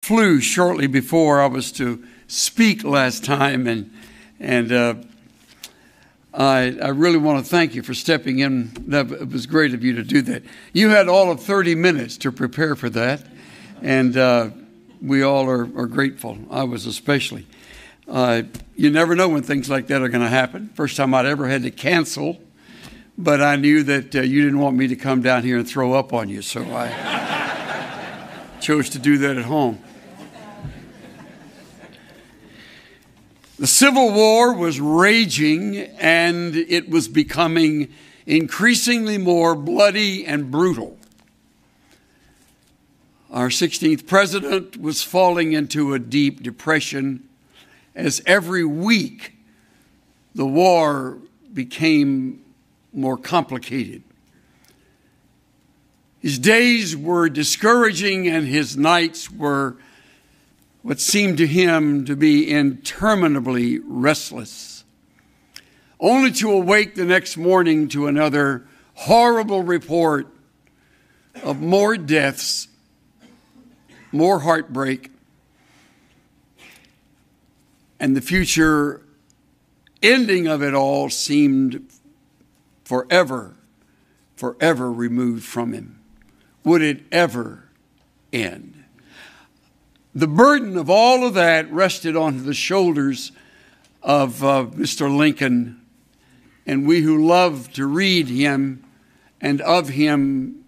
flu shortly before I was to speak last time, and I really want to thank you for stepping in. It was great of you to do that. You had all of 30 minutes to prepare for that, and we all are grateful. I was especially. You never know when things like that are going to happen. First time I'd ever had to cancel, but I knew that you didn't want me to come down here and throw up on you, so I chose to do that at home. The Civil War was raging, and it was becoming increasingly more bloody and brutal. Our 16th president was falling into a deep depression as every week the war became more complicated. His days were discouraging and his nights were what seemed to him to be interminably restless, only to awake the next morning to another horrible report of more deaths, more heartbreak, and the future ending of it all seemed forever removed from him. Would it ever end? The burden of all of that rested on the shoulders of Mr. Lincoln, and we who love to read him and of him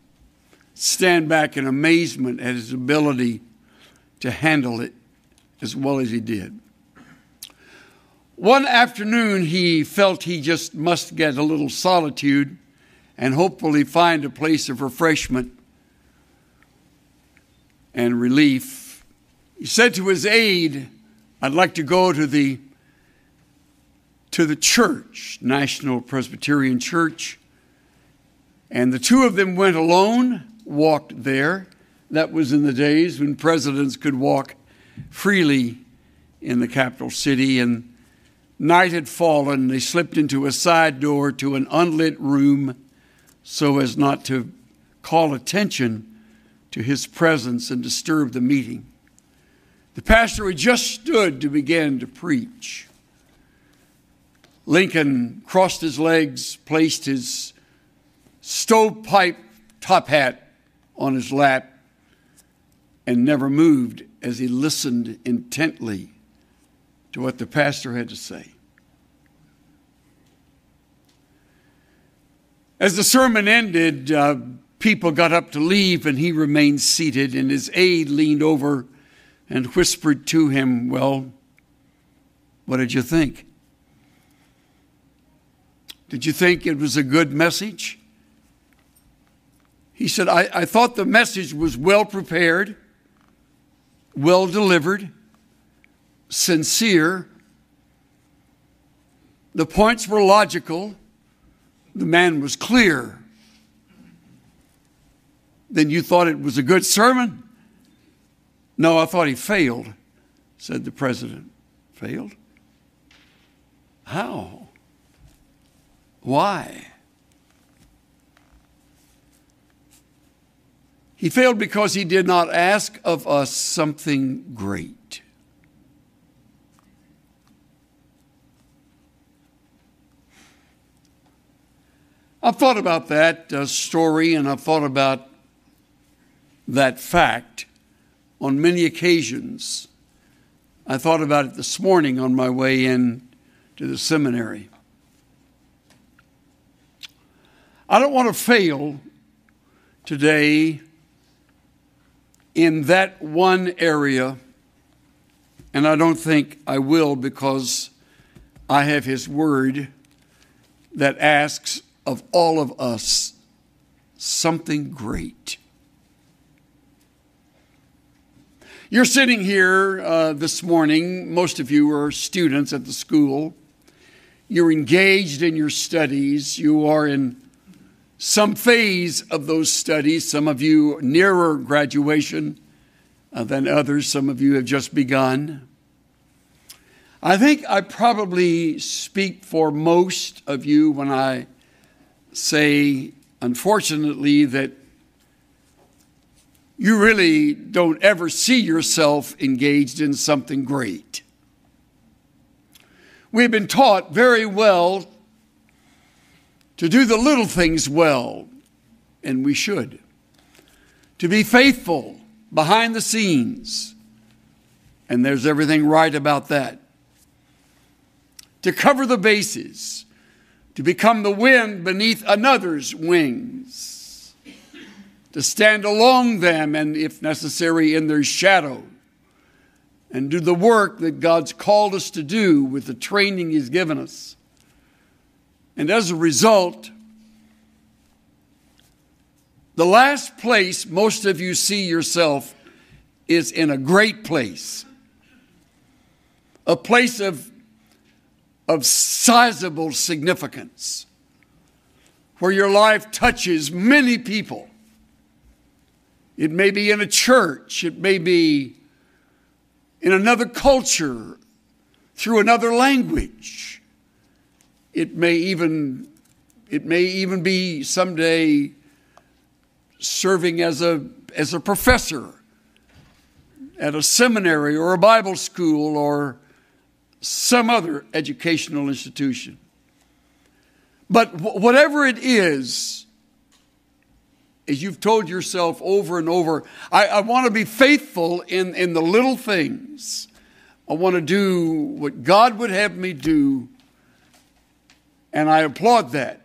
stand back in amazement at his ability to handle it as well as he did. One afternoon, he felt he just must get a little solitude and hopefully find a place of refreshment and relief. He said to his aide, "I'd like to go to the church, National Presbyterian Church." And the two of them went alone, walked there. That was in the days when presidents could walk freely in the capital city. And night had fallen. They slipped into a side door to an unlit room so as not to call attention to his presence and disturb the meeting. The pastor had just stood to begin to preach. Lincoln crossed his legs, placed his stovepipe top hat on his lap, and never moved as he listened intently to what the pastor had to say. As the sermon ended, people got up to leave, and he remained seated, and his aide leaned over and whispered to him, "Well, what did you think? Did you think it was a good message?" He said, I thought the message was well prepared, well delivered, sincere. The points were logical. The man was clear. Then you thought it was a good sermon? "No, I thought he failed," said the president. "Failed? How? Why?" "He failed because he did not ask of us something great." I've thought about that story, and I've thought about that fact on many occasions. I thought about it this morning on my way in to the seminary. I don't want to fail today in that one area, and I don't think I will, because I have His Word that asks of all of us something great. You're sitting here this morning. Most of you are students at the school. You're engaged in your studies. You are in some phase of those studies. Some of you nearer graduation than others. Some of you have just begun. I think I probably speak for most of you when I say, unfortunately, that you really don't ever see yourself engaged in something great. We've been taught very well to do the little things well, and we should. To be faithful behind the scenes, and there's everything right about that. To cover the bases, to become the wind beneath another's wings, to stand along them and, if necessary, in their shadow, and do the work that God's called us to do with the training He's given us. And as a result, the last place most of you see yourself is in a great place, a place of sizable significance, where your life touches many people. It may be in a church, it may be in another culture, through another language. It may even be someday serving as a professor at a seminary or a Bible school or some other educational institution. But whatever it is, as you've told yourself over and over, I want to be faithful in the little things. I want to do what God would have me do. And I applaud that.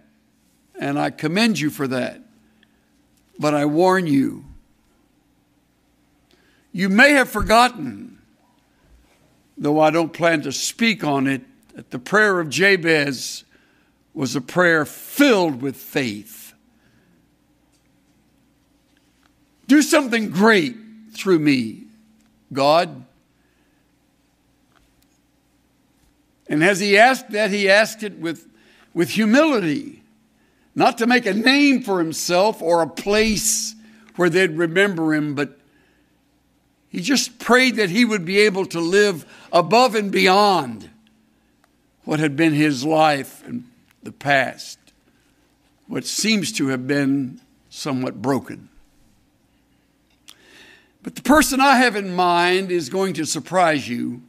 And I commend you for that. But I warn you, you may have forgotten, though I don't plan to speak on it, that the prayer of Jabez was a prayer filled with faith. Do something great through me, God. And as he asked that, he asked it with humility, not to make a name for himself or a place where they'd remember him, but he just prayed that he would be able to live above and beyond what had been his life in the past, what seems to have been somewhat broken. But the person I have in mind is going to surprise you,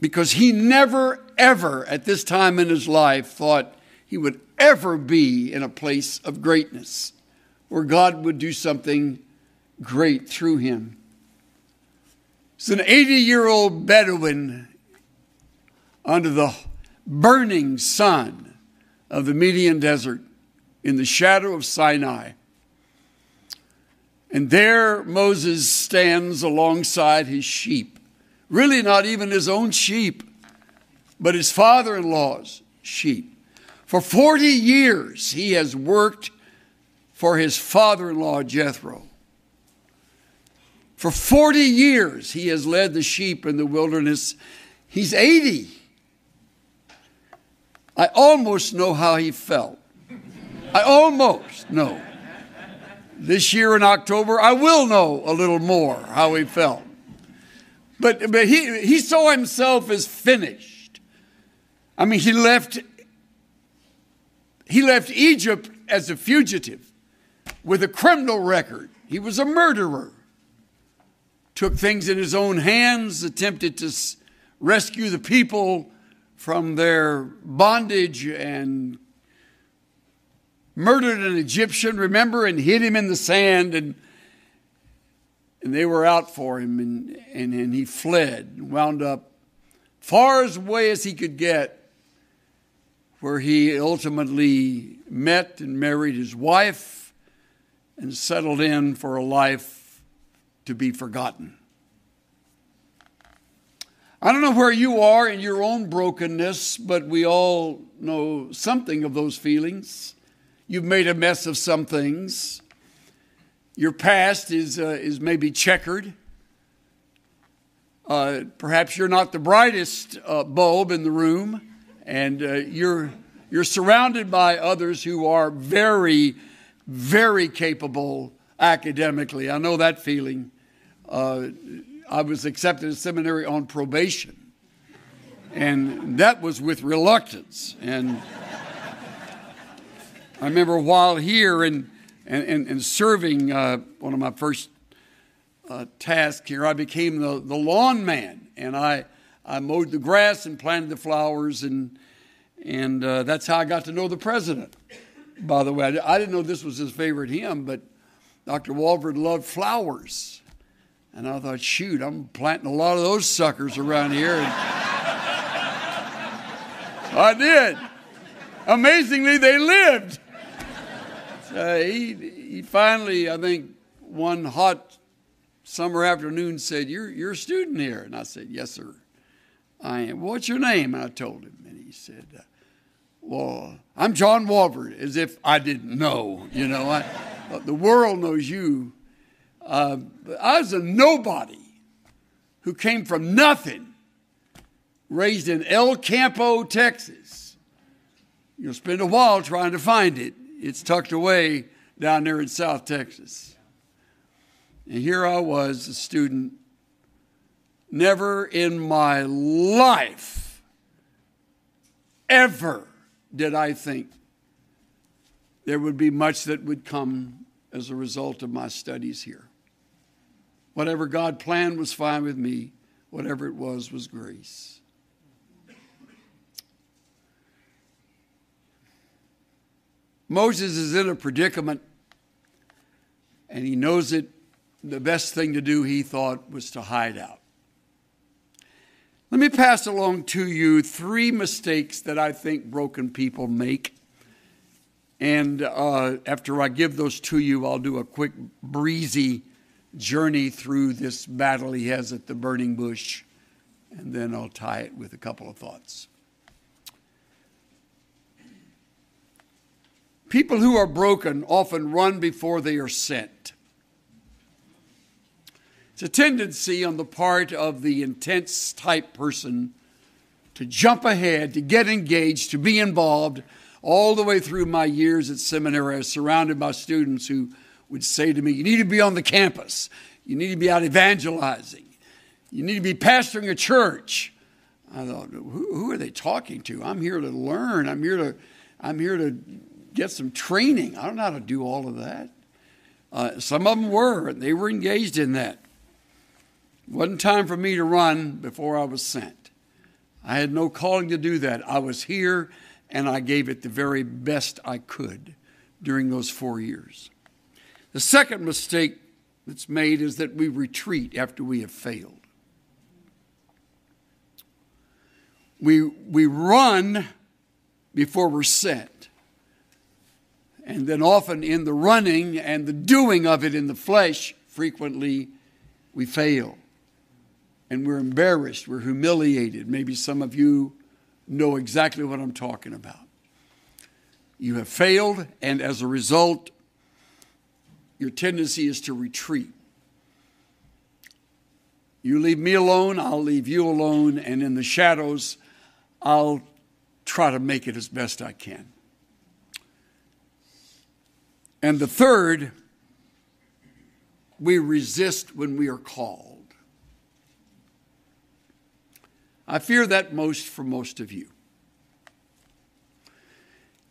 because he never, ever at this time in his life thought he would ever be in a place of greatness where God would do something great through him. It's an 80-year-old Bedouin under the burning sun of the Median desert in the shadow of Sinai. And there Moses stands alongside his sheep. Really not even his own sheep, but his father-in-law's sheep. For 40 years he has worked for his father-in-law Jethro. For 40 years he has led the sheep in the wilderness. He's 80. I almost know how he felt. I almost know. This year in October, I will know a little more how he felt. But he saw himself as finished. I mean, he left Egypt as a fugitive with a criminal record. He was a murderer. Took things in his own hands, attempted to rescue the people from their bondage, and murdered an Egyptian, remember, and hid him in the sand, and they were out for him, and he fled and wound up far as away as he could get, where he ultimately met and married his wife and settled in for a life to be forgotten. I don't know where you are in your own brokenness, but we all know something of those feelings. You've made a mess of some things. Your past is maybe checkered. Perhaps you're not the brightest bulb in the room, and you're surrounded by others who are very, very capable academically. I know that feeling. I was accepted at seminary on probation, and that was with reluctance. And I remember while here, and and serving one of my first tasks here, I became the lawn man, and I mowed the grass and planted the flowers, and that's how I got to know the president. By the way, I didn't know this was his favorite hymn, but Dr. Walford loved flowers. And I thought, shoot, I'm planting a lot of those suckers around here. And I did. Amazingly, they lived. So he finally, I think, one hot summer afternoon said, you're a student here. And I said, yes, sir, I am. What's your name? And I told him. And he said, well, I'm John Walford, as if I didn't know. You know, the world knows you. But I was a nobody who came from nothing, raised in El Campo, Texas. You'll spend a while trying to find it. It's tucked away down there in South Texas. And here I was, a student. Never in my life ever did I think there would be much that would come as a result of my studies here. Whatever God planned was fine with me. Whatever it was grace. Moses is in a predicament, and he knows it. The best thing to do, he thought, was to hide out. Let me pass along to you 3 mistakes that I think broken people make. And after I give those to you, I'll do a quick, breezy journey through this battle he has at the burning bush, and then I'll tie it with a couple of thoughts. People who are broken often run before they are sent. It's a tendency on the part of the intense type person to jump ahead, to get engaged, to be involved. All the way through my years at seminary, I was surrounded by students who would say to me, you need to be on the campus. You need to be out evangelizing. You need to be pastoring a church. I thought, who are they talking to? I'm here to learn. I'm here to get some training. I don't know how to do all of that. Some of them were, and they were engaged in that. It wasn't time for me to run before I was sent. I had no calling to do that. I was here, and I gave it the very best I could during those 4 years. The second mistake that's made is that we retreat after we have failed. We run before we're sent. And then often in the running and the doing of it in the flesh, frequently we fail. And we're embarrassed, we're humiliated. Maybe some of you know exactly what I'm talking about. You have failed, and as a result, your tendency is to retreat. You leave me alone, I'll leave you alone, and in the shadows, I'll try to make it as best I can. And the third, we resist when we are called. I fear that most for most of you.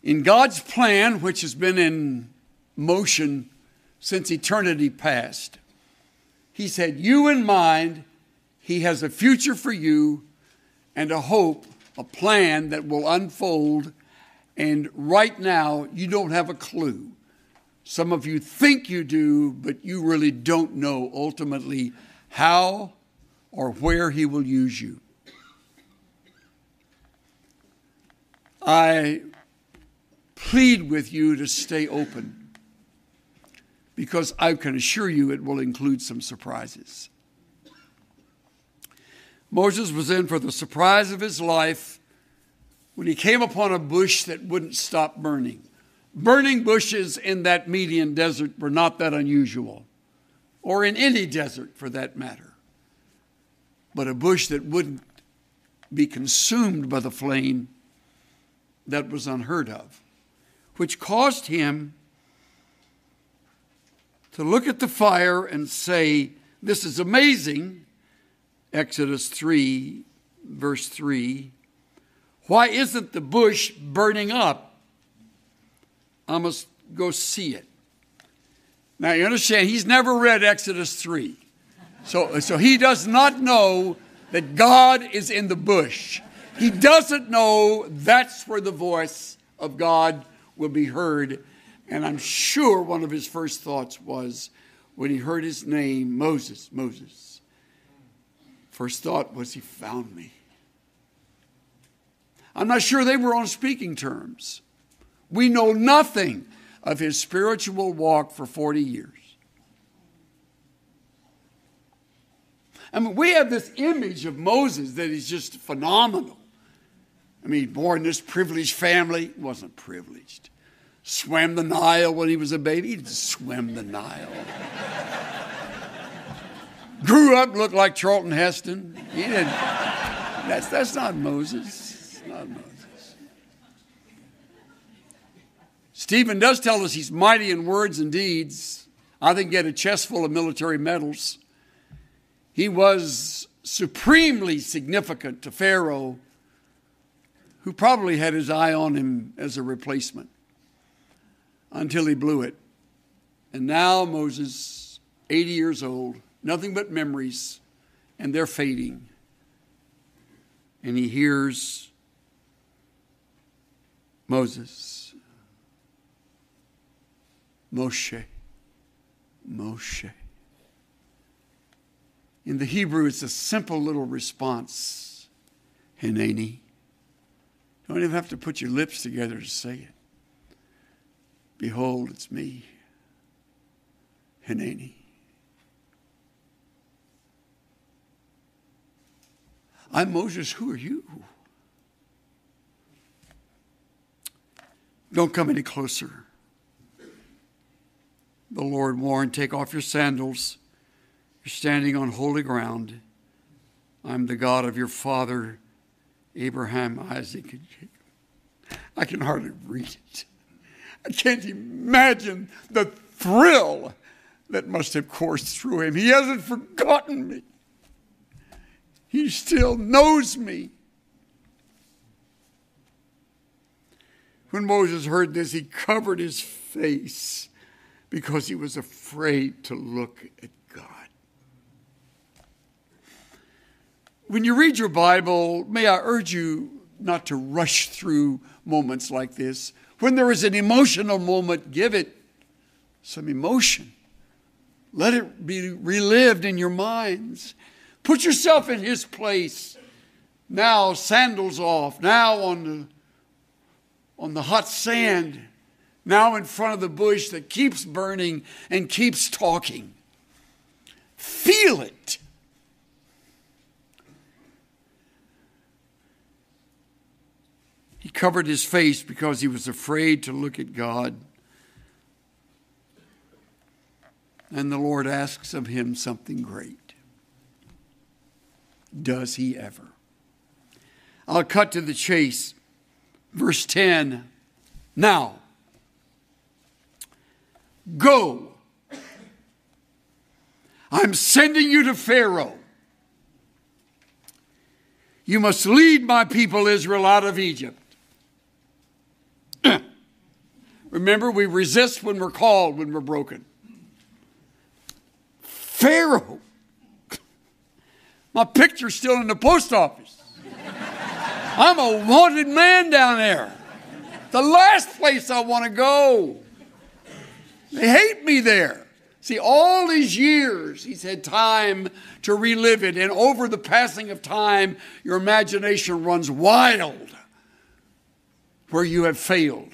In God's plan, which has been in motion since eternity past, He's had you in mind. He has a future for you and a hope, a plan that will unfold. And right now, you don't have a clue. Some of you think you do, but you really don't know ultimately how or where He will use you. I plead with you to stay open, because I can assure you it will include some surprises. Moses was in for the surprise of his life when he came upon a bush that wouldn't stop burning. Burning bushes in that Median desert were not that unusual, or in any desert for that matter. But a bush that wouldn't be consumed by the flame, that was unheard of, which caused him to look at the fire and say, this is amazing. Exodus 3, verse 3. Why isn't the bush burning up? I must go see it. Now you understand, he's never read Exodus 3. So he does not know that God is in the bush. He doesn't know that's where the voice of God will be heard. And I'm sure one of his first thoughts was when he heard his name, Moses, Moses. First thought was, he found me. I'm not sure they were on speaking terms. We know nothing of his spiritual walk for 40 years. I mean, we have this image of Moses that is just phenomenal. I mean, born in this privileged family, wasn't privileged. Swam the Nile when he was a baby. He didn't swim the Nile. Grew up, looked like Charlton Heston. He didn't. That's not Moses. It's not Moses. Stephen does tell us he's mighty in words and deeds. I think he had a chest full of military medals. He was supremely significant to Pharaoh, who probably had his eye on him as a replacement until he blew it. And now Moses, 80 years old, nothing but memories, and they're fading. And he hears Moses, Moshe, Moshe. In the Hebrew, it's a simple little response, Hineni. You don't even have to put your lips together to say it. Behold, it's me, Hineni. I'm Moses, who are you? Don't come any closer. The Lord warned, take off your sandals. You're standing on holy ground. I'm the God of your father, Abraham, Isaac, and Jacob. I can hardly read it. I can't imagine the thrill that must have coursed through him. He hasn't forgotten me. He still knows me. When Moses heard this, he covered his face because he was afraid to look at God. When you read your Bible, may I urge you not to rush through moments like this. When there is an emotional moment, give it some emotion. Let it be relived in your minds. Put yourself in his place. Now, sandals off. Now on the hot sand. Now in front of the bush that keeps burning and keeps talking. Feel it. He covered his face because he was afraid to look at God. And the Lord asks of him something great. Does he ever? I'll cut to the chase. Verse 10. Now, go. I'm sending you to Pharaoh. You must lead my people Israel out of Egypt. Remember, we resist when we're called, when we're broken. Pharaoh. My picture's still in the post office. I'm a wanted man down there. The last place I want to go. They hate me there. See, all these years, he's had time to relive it. And over the passing of time, your imagination runs wild where you have failed.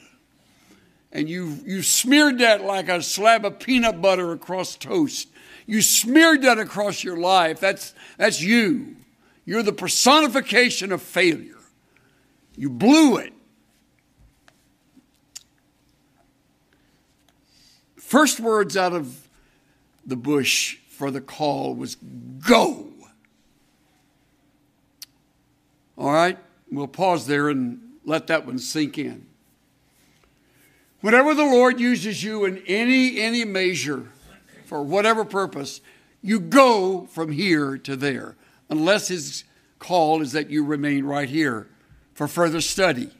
And you smeared that like a slab of peanut butter across toast. You smeared that across your life. That's you. You're the personification of failure. You blew it. First words out of the bush for the call was go. All right, we'll pause there and let that one sink in. Whenever the Lord uses you in any measure for whatever purpose, you go from here to there, unless his call is that you remain right here for further study.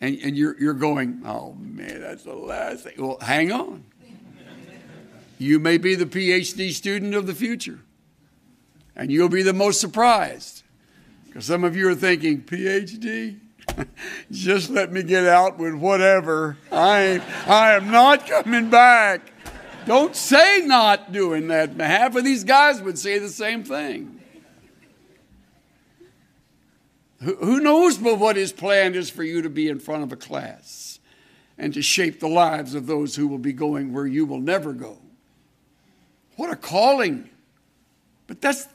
And you're going, oh man, that's the last thing. Well, hang on. You may be the PhD student of the future. And you'll be the most surprised. Because some of you are thinking, PhD? Just let me get out with whatever. I am not coming back. Don't say not doing that. Half of these guys would say the same thing. Who knows but what his plan is for you to be in front of a class and to shape the lives of those who will be going where you will never go. What a calling. But that's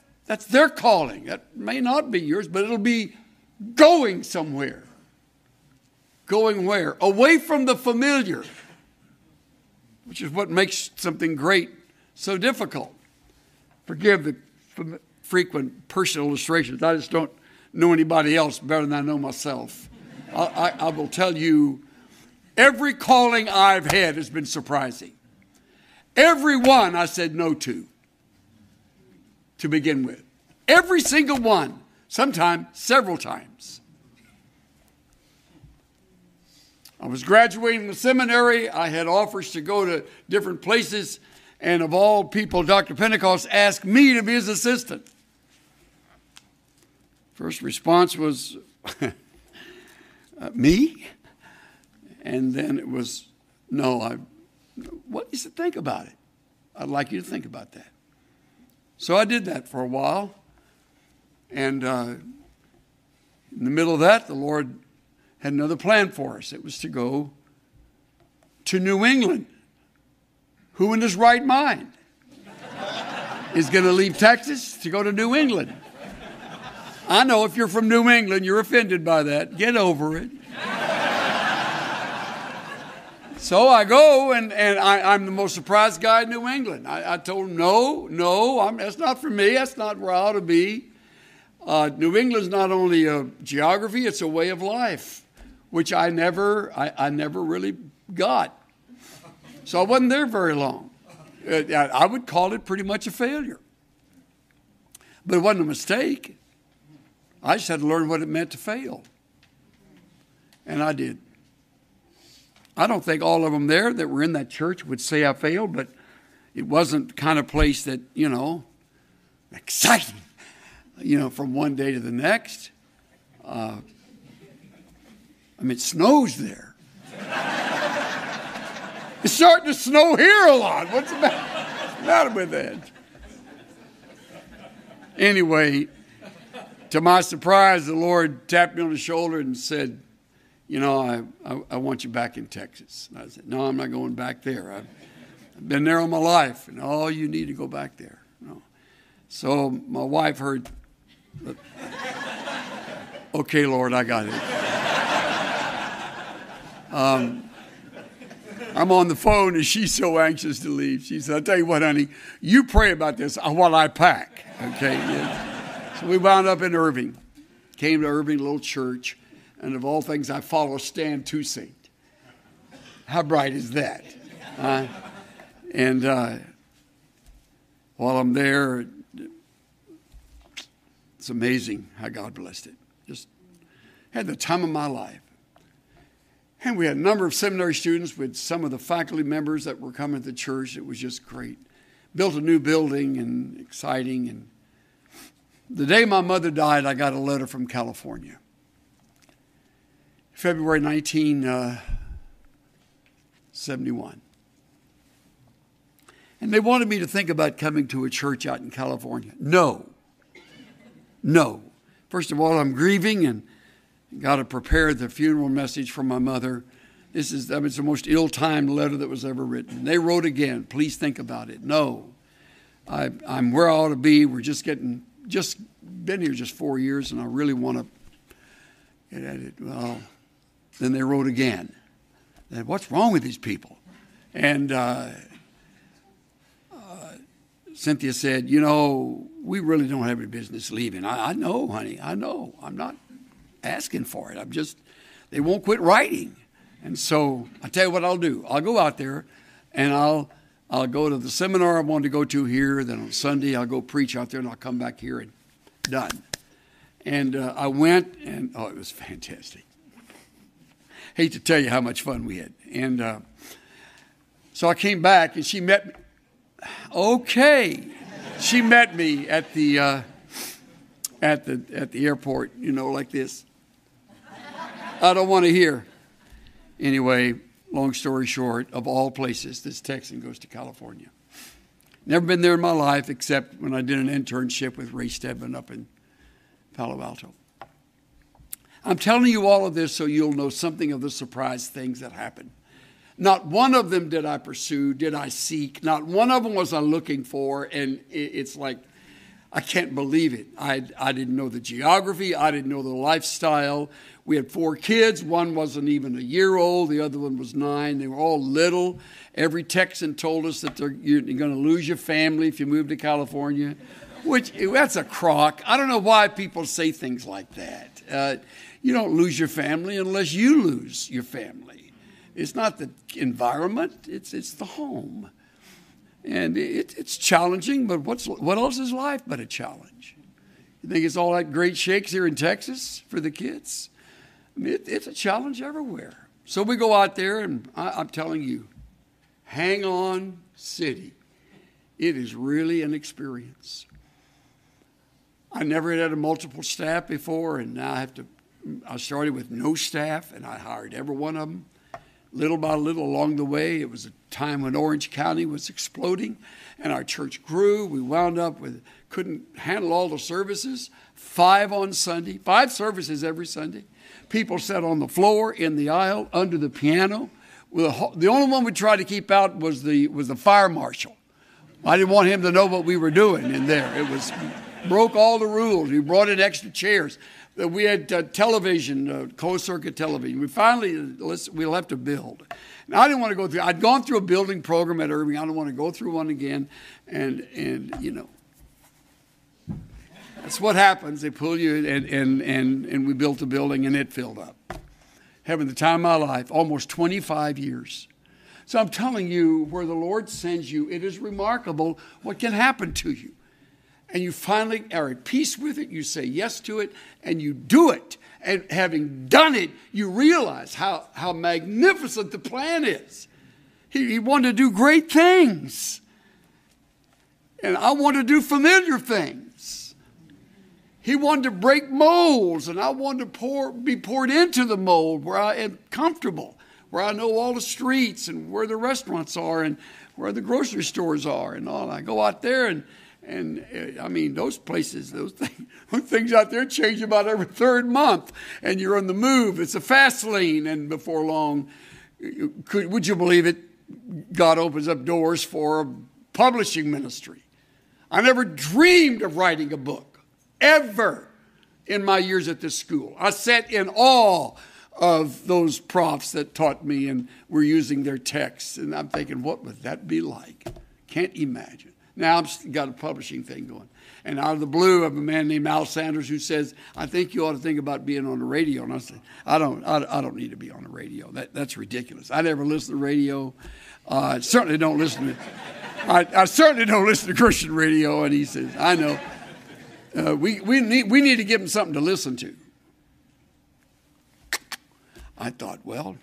their calling. That may not be yours, but it'll be going somewhere. Going where? Away from the familiar, which is what makes something great so difficult. Forgive the frequent personal illustrations. I just don't know anybody else better than I know myself. I will tell you, every calling I've had has been surprising. Every one I said no to begin with. Every single one, sometimes several times. I was graduating the seminary. I had offers to go to different places. And of all people, Dr. Pentecost asked me to be his assistant. First response was, me? And then it was, no, what? He said, think about it. I'd like you to think about that. So I did that for a while. And in the middle of that, the Lord had another plan for us. It was to go to New England. Who in his right mind is going to leave Texas to go to New England? I know if you're from New England, you're offended by that. Get over it. So I go, and I'm the most surprised guy in New England. I told him, no, that's not for me. That's not where I ought to be. New England's not only a geography, it's a way of life, which I never really got. So I wasn't there very long. I would call it pretty much a failure. But it wasn't a mistake. I just had to learn what it meant to fail. And I did. I don't think all of them there that were in that church would say I failed, but it wasn't the kind of place that, exciting, from one day to the next. It snows there. It's starting to snow here a lot. What's the matter with that? Anyway, to my surprise, the Lord tapped me on the shoulder and said, I want you back in Texas. And I said, no, I'm not going back there. I've been there all my life, and you need to go back there. No. So my wife heard, okay, Lord, I got it. I'm on the phone, and she's so anxious to leave. She said, I'll tell you what, honey, you pray about this while I pack. Okay? Yeah. So we wound up in Irving. Came to Irving, little church. And of all things, I follow Stan Toussaint. How bright is that? And while I'm there, it's amazing how God blessed it. Just had the time of my life. And we had a number of seminary students with some of the faculty members that were coming to the church. It was just great. Built a new building and exciting. And the day my mother died, I got a letter from California. February 1971. And they wanted me to think about coming to a church out in California. No. First of all, I'm grieving and got to prepare the funeral message for my mother. It's the most ill-timed letter that was ever written. They wrote again, please think about it. No, I'm where I ought to be. We're just been here just 4 years, and I really want to get at it. Well, then they wrote again. And what's wrong with these people? And Cynthia said, we really don't have any business leaving. I know, honey. I know. I'm not asking for it. They won't quit writing. And so I tell you what I'll do. I'll go out there and I'll go to the seminar I wanted to go to here. Then on Sunday, I'll go preach out there and I'll come back here and done. And I went and, it was fantastic. Hate to tell you how much fun we had. And so I came back and she met me. Okay. She met me at the airport, like this. I don't want to hear. Anyway, long story short, of all places, this Texan goes to California. Never been there in my life except when I did an internship with Ray Stedman up in Palo Alto. I'm telling you all of this so you'll know something of the surprise things that happened. Not one of them did I pursue, did I seek. Not one of them was I looking for. And it's like, I can't believe it. I didn't know the geography. I didn't know the lifestyle. We had 4 kids. One wasn't even a year old. The other one was 9. They were all little. Every Texan told us that you're going to lose your family if you move to California, which that's a crock. I don't know why people say things like that. You don't lose your family unless you lose your family. It's not the environment. It's the home. And it's challenging, but what else is life but a challenge? You think it's all that great shakes here in Texas for the kids? I mean, it's a challenge everywhere. So we go out there, and I'm telling you, hang on, city. It is really an experience. I never had a multiple staff before, and now I started with no staff, and I hired every one of them. Little by little along the way, it was a time when Orange County was exploding, and our church grew. We wound up couldn't handle all the services, 5 on Sunday, 5 services every Sunday. People sat on the floor, in the aisle, under the piano. The only one we tried to keep out was the fire marshal. I didn't want him to know what we were doing in there. Broke all the rules. We brought in extra chairs. We had television, closed-circuit television. We'll have to build. Now, I didn't want to go through. I'd gone through a building program at Irving. I don't want to go through one again. And that's what happens. They pull you, and we built a building, and it filled up. Having the time of my life, almost 25 years. So I'm telling you, where the Lord sends you, it is remarkable what can happen to you. And you finally are at peace with it, you say yes to it, and you do it. And having done it, you realize how magnificent the plan is. He wanted to do great things. And I want to do familiar things. He wanted to break molds, and I wanted to be poured into the mold where I am comfortable, where I know all the streets and where the restaurants are and where the grocery stores are and all. I go out there and I mean, those places, those things out there change about every 3rd month, and you're on the move. It's a fast lane, and before long, would you believe it, God opens up doors for a publishing ministry. I never dreamed of writing a book, ever, in my years at this school. I sat in awe of those profs that taught me and were using their texts, and I'm thinking, what would that be like? Can't imagine. Now I've got a publishing thing going. And out of the blue, I have a man named Al Sanders who says, I think you ought to think about being on the radio. And I said, I don't need to be on the radio. That's ridiculous. I never listen to radio. I certainly don't listen to Christian radio. And he says, I know. We need to give him something to listen to. I thought, well,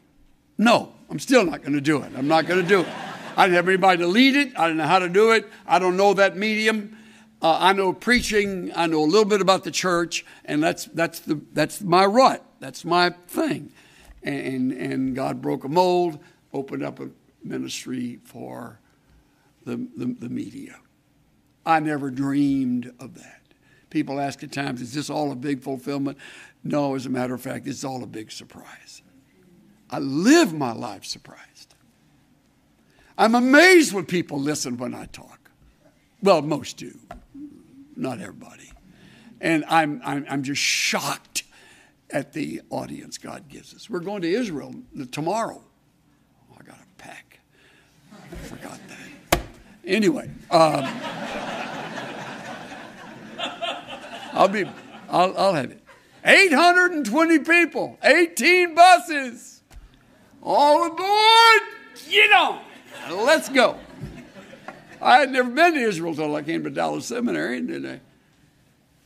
no, I'm still not going to do it. I'm not going to do it. I didn't have anybody to lead it. I didn't know how to do it. I don't know that medium. I know preaching. I know a little bit about the church, and that's my rut. That's my thing. And God broke a mold, opened up a ministry for the media. I never dreamed of that. People ask at times, is this all a big fulfillment? No, as a matter of fact, it's all a big surprise. I live my life surprised. I'm amazed when people listen when I talk. Well, most do. Not everybody. And I'm just shocked at the audience God gives us. We're going to Israel tomorrow. Oh, I got to pack. I forgot that. Anyway, I'll have it. 820 people, 18 buses, all aboard. Get on. Let's go. I had never been to Israel until I came to Dallas Seminary, and then I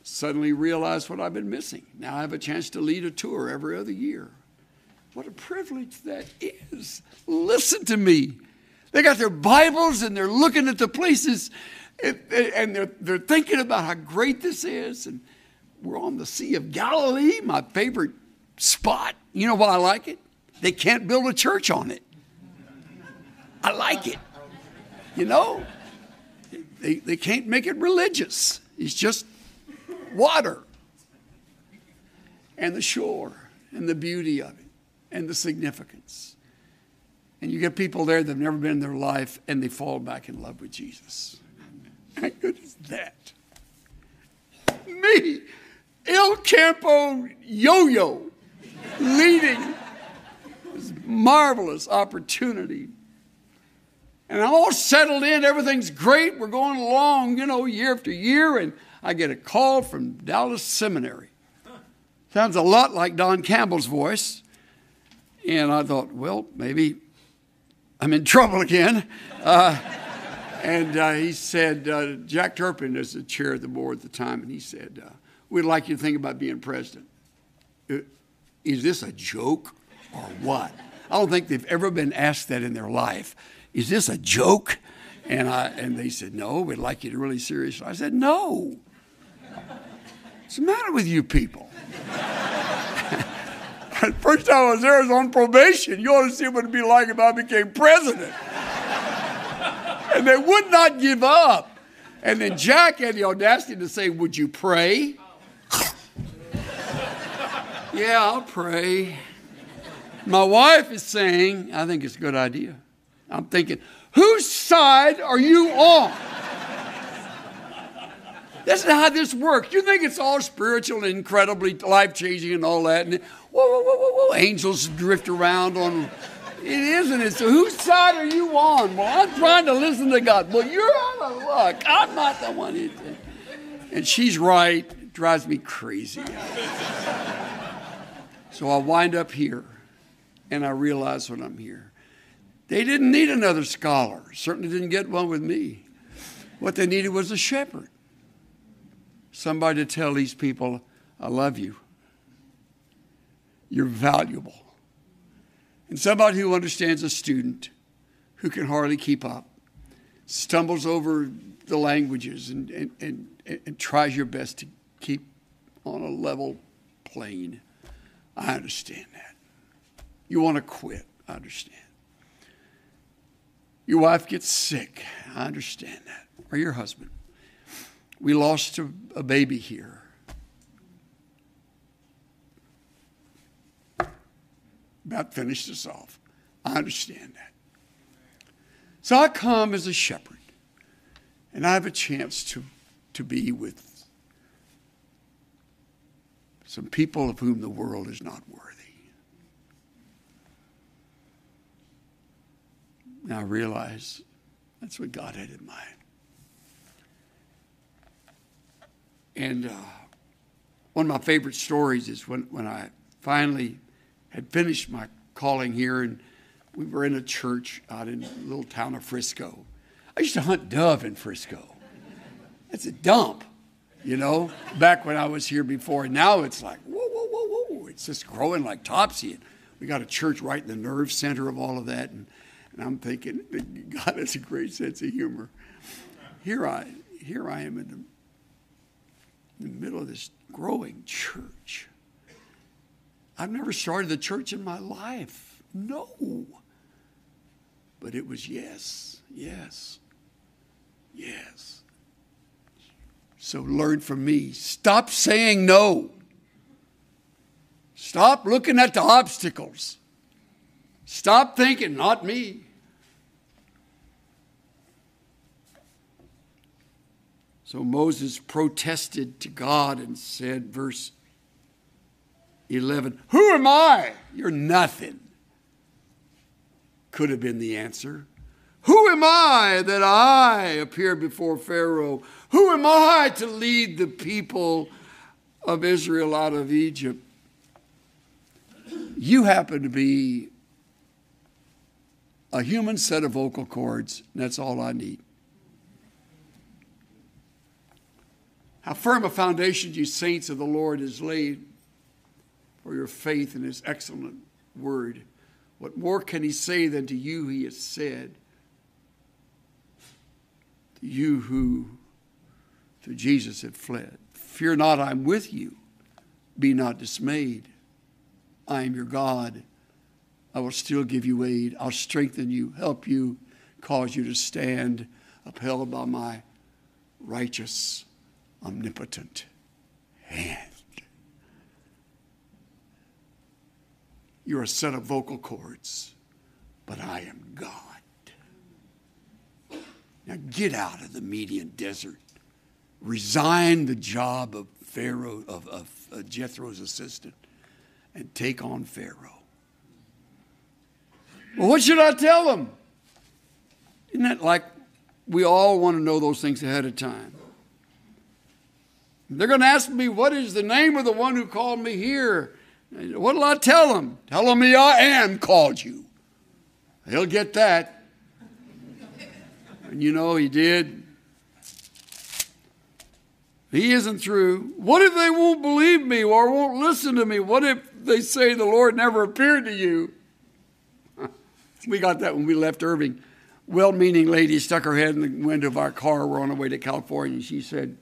suddenly realized what I've been missing. Now I have a chance to lead a tour every other year. What a privilege that is. Listen to me. They got their Bibles and they're looking at the places and they're thinking about how great this is. And we're on the Sea of Galilee, my favorite spot. You know why I like it? They can't build a church on it. I like it. You know, they can't make it religious. It's just water and the shore and the beauty of it and the significance. And you get people there that have never been in their life and they fall back in love with Jesus. How good is that? Me, El Campo Yo-Yo, leading this marvelous opportunity. And I'm all settled in. Everything's great. We're going along, year after year. And I get a call from Dallas Seminary. Sounds a lot like Don Campbell's voice. And I thought, well, maybe I'm in trouble again. And he said, Jack Turpin is the chair of the board at the time. And he said, we'd like you to think about being president. Is this a joke or what? I don't think they've ever been asked that in their life. Is this a joke? And they said, no, we'd like you to really seriously. I said, no. What's the matter with you people? The first time I was there, I was on probation. You ought to see what it'd be like if I became president. And they would not give up. And then Jack had the audacity to say, would you pray? Yeah, I'll pray. My wife is saying, I think it's a good idea. I'm thinking, whose side are you on? That's not how this works. You think it's all spiritual and incredibly life-changing and all that. And whoa, angels drift around on. It isn't it. So whose side are you on? Well, I'm trying to listen to God. Well, you're out of luck. I'm not the one who did. And she's right. It drives me crazy. So I wind up here, and I realize when I'm here, they didn't need another scholar. Certainly didn't get one with me. What they needed was a shepherd. Somebody to tell these people, I love you. You're valuable. And somebody who understands a student who can hardly keep up, stumbles over the languages and tries your best to keep on a level plane. I understand that. You want to quit. I understand. Your wife gets sick. I understand that. Or your husband. We lost a baby here. About finished us off. I understand that. So I come as a shepherd, and I have a chance to be with some people of whom the world is not worthy. Now I realize that's what God had in mind. And one of my favorite stories is when I finally had finished my calling here, and we were in a church out in the little town of Frisco. I used to hunt dove in Frisco. It's a dump, back when I was here before. And now it's like, whoa. It's just growing like topsy. And we got a church right in the nerve center of all of that. And I'm thinking, God has a great sense of humor. Here I am in the middle of this growing church. I've never started a church in my life. No. But it was yes. So learn from me. Stop saying no. Stop looking at the obstacles. Stop thinking, not me. So Moses protested to God and said, verse 11, who am I? You're nothing. Could have been the answer. Who am I that I appear before Pharaoh? Who am I to lead the people of Israel out of Egypt? You happen to be a human set of vocal cords, and that's all I need. How firm a foundation, you saints of the Lord, is laid for your faith in his excellent word. What more can he say than to you he has said? you who to Jesus have fled. Fear not, I'm with you. Be not dismayed. I am your God. I will still give you aid. I'll strengthen you, help you, cause you to stand upheld by my righteous, omnipotent hand. You're a set of vocal cords, but I am God. Now get out of the Median desert. Resign the job of Pharaoh, of Jethro's assistant, and take on Pharaoh. Well, what should I tell them? Isn't that like we all want to know those things ahead of time? They're going to ask me, what is the name of the one who called me here? What will I tell them? Tell them I am called you. He'll get that. And you know he did. He isn't through. What if they won't believe me or won't listen to me? What if they say the Lord never appeared to you? We got that when we left Irving. Well-meaning lady stuck her head in the window of our car. We're on our way to California. And she said,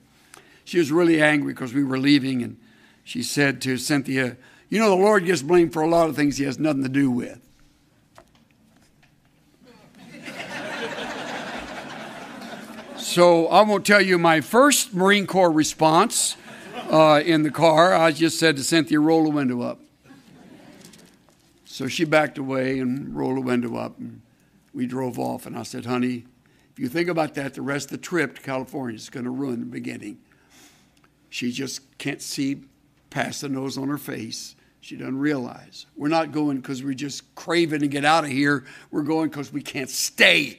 she was really angry because we were leaving. And she said to Cynthia, you know, the Lord gets blamed for a lot of things he has nothing to do with. So I won't tell you my first Marine Corps response in the car. I just said to Cynthia, roll the window up. So she backed away and rolled the window up, and we drove off. And I said, honey, if you think about that, the rest of the trip to California is going to ruin the beginning. She just can't see past the nose on her face. She doesn't realize. We're not going because we're just craving to get out of here. We're going because we can't stay.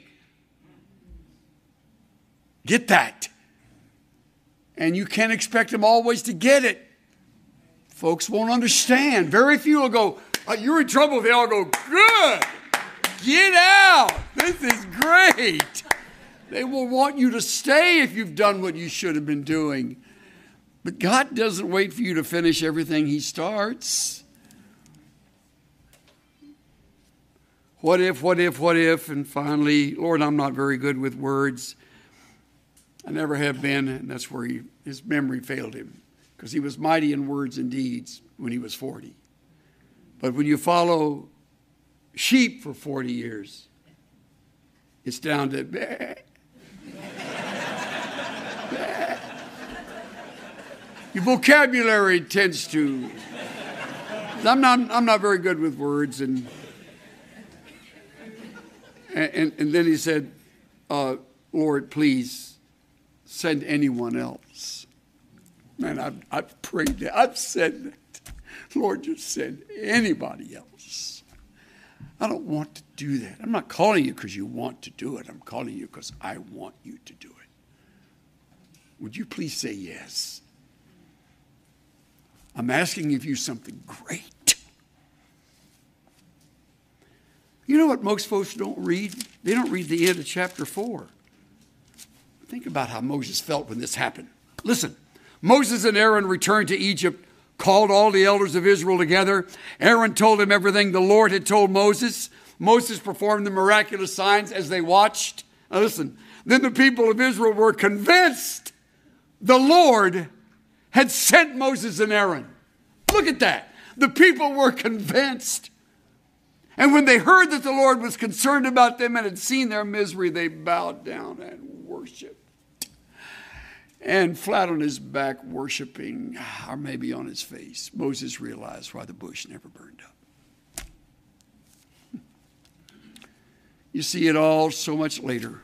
Get that. And you can't expect them always to get it. Folks won't understand. Very few will go, you're in trouble. They all go, good. Get out. This is great. They will want you to stay if you've done what you should have been doing. But God doesn't wait for you to finish everything he starts. What if, what if, what if? And finally, Lord, I'm not very good with words. I never have been, and that's where his memory failed him, because he was mighty in words and deeds when he was 40. But when you follow sheep for 40 years, it's down to bleh, bleh. Your vocabulary tends to. I'm not very good with words, and then he said, Lord, please send anyone else. Man, I've prayed that. I've said that. Lord, just send anybody else. I don't want to do that. I'm not calling you because you want to do it. I'm calling you because I want you to do it. Would you please say yes? I'm asking of you something great. You know what most folks don't read? They don't read the end of chapter 4. Think about how Moses felt when this happened. Listen, Moses and Aaron returned to Egypt, called all the elders of Israel together. Aaron told them everything the Lord had told Moses. Moses performed the miraculous signs as they watched. Now listen, then the people of Israel were convinced the Lord had sent Moses and Aaron. Look at that. The people were convinced. And when they heard that the Lord was concerned about them and had seen their misery, they bowed down and worshiped. And flat on his back worshiping, or maybe on his face, Moses realized why the bush never burned up. You see it all so much later.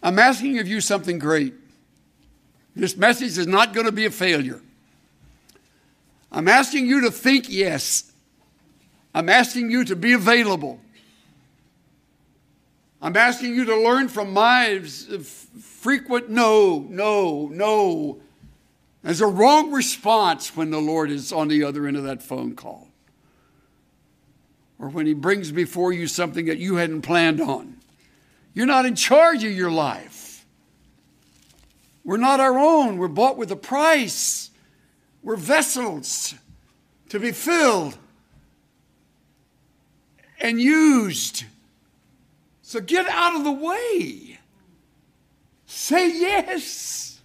I'm asking of you something great. This message is not going to be a failure. I'm asking you to think yes. I'm asking you to be available. I'm asking you to learn from my frequent no. There's a wrong response when the Lord is on the other end of that phone call. Or when he brings before you something that you hadn't planned on. You're not in charge of your life. We're not our own. We're bought with a price. We're vessels to be filled. and used. So get out of the way. Say yes.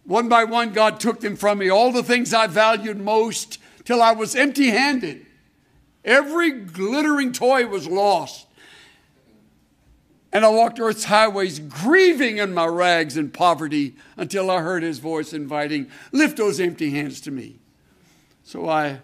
One by one, God took them from me, all the things I valued most, till I was empty-handed. Every glittering toy was lost. And I walked earth's highways, grieving in my rags and poverty, until I heard his voice inviting, lift those empty hands to me. So I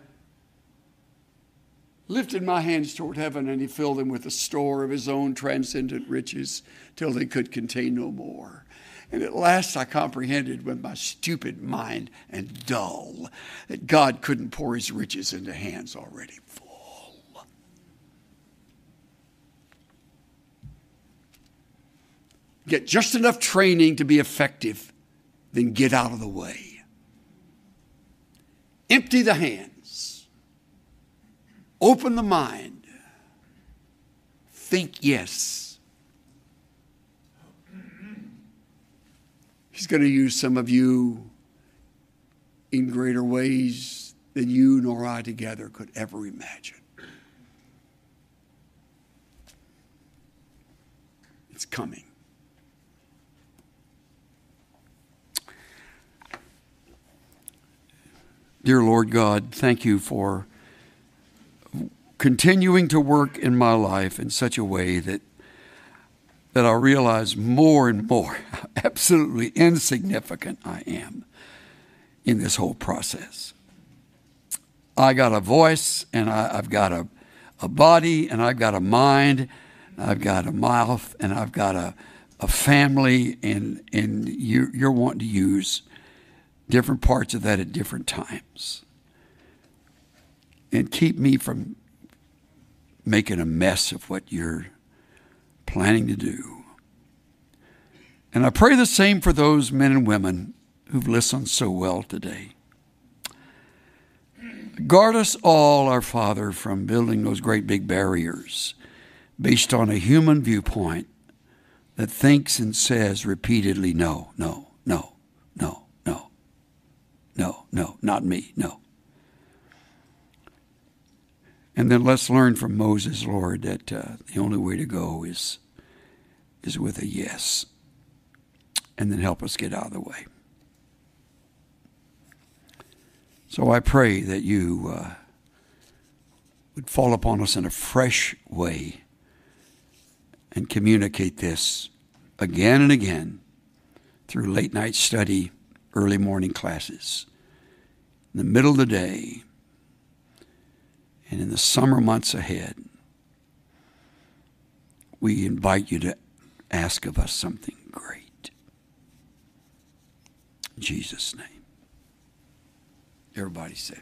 lifted my hands toward heaven, and he filled them with a store of his own transcendent riches, till they could contain no more. And at last I comprehended with my stupid mind and dull that God couldn't pour his riches into hands already full. Get just enough training to be effective, then get out of the way. Empty the hands. Open the mind. Think yes. He's going to use some of you in greater ways than you nor I together could ever imagine. It's coming. Dear Lord God, thank you for continuing to work in my life in such a way that I realize more and more how absolutely insignificant I am in this whole process. I got a voice, and I've got a body, and I've got a mind, I've got a mouth, and I've got a family, and you're wanting to use different parts of that at different times. And keep me from making a mess of what you're planning to do. And I pray the same for those men and women who've listened so well today. Guard us all, our Father, from building those great big barriers based on a human viewpoint that thinks and says repeatedly, no, no, no, no, no, no, no, not me, no. And then let's learn from Moses, Lord, that the only way to go is with a yes. And then help us get out of the way. So I pray that you would fall upon us in a fresh way and communicate this again and again through late night study, early morning classes, in the middle of the day, and in the summer months ahead. We invite you to ask of us something great. In Jesus' name. Everybody said.